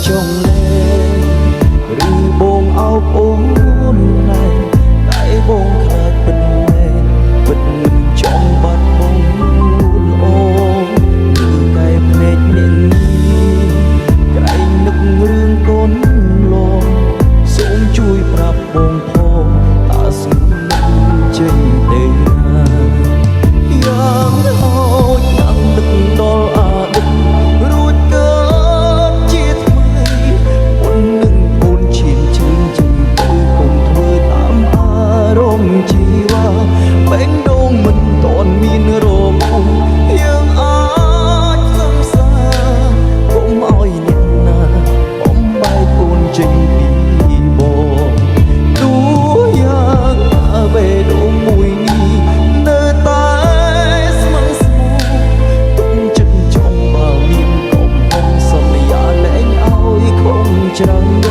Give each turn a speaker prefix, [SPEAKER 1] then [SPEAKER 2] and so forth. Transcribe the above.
[SPEAKER 1] ចង់លេងឬបងអោបអូនណែតែបងខ្លាចពិតមែនពិតមិនចង់បាត់បង់អូគឺតែភ្នែកអ្នកនេះក្រែងនឹករឿងកូនលងសូមជួយប្រាប់បងផងតើស្ងួននឹងចេញទេណាយ៉ាងហោចណាស់ទឹកដល់អាដឹករួចកើតជាថ្មីមុននឹងអូនឈានជើងជិះទៅកុំធ្វើតាមអារម្មណ៍ជីវ៉ាបេះដូងមិនតន់មានរមុំយើងអាចសង្សារកុំឲ្យអ្នកណាបំបែកអូនចេញពីបងទោះយ៉ាងណាបេះដូងមួយនេះនៅតែស្មឹងស្មោទុំចិត្តចង់បើមានកំហុសសន្យាលែងឲ្យខំច្រើន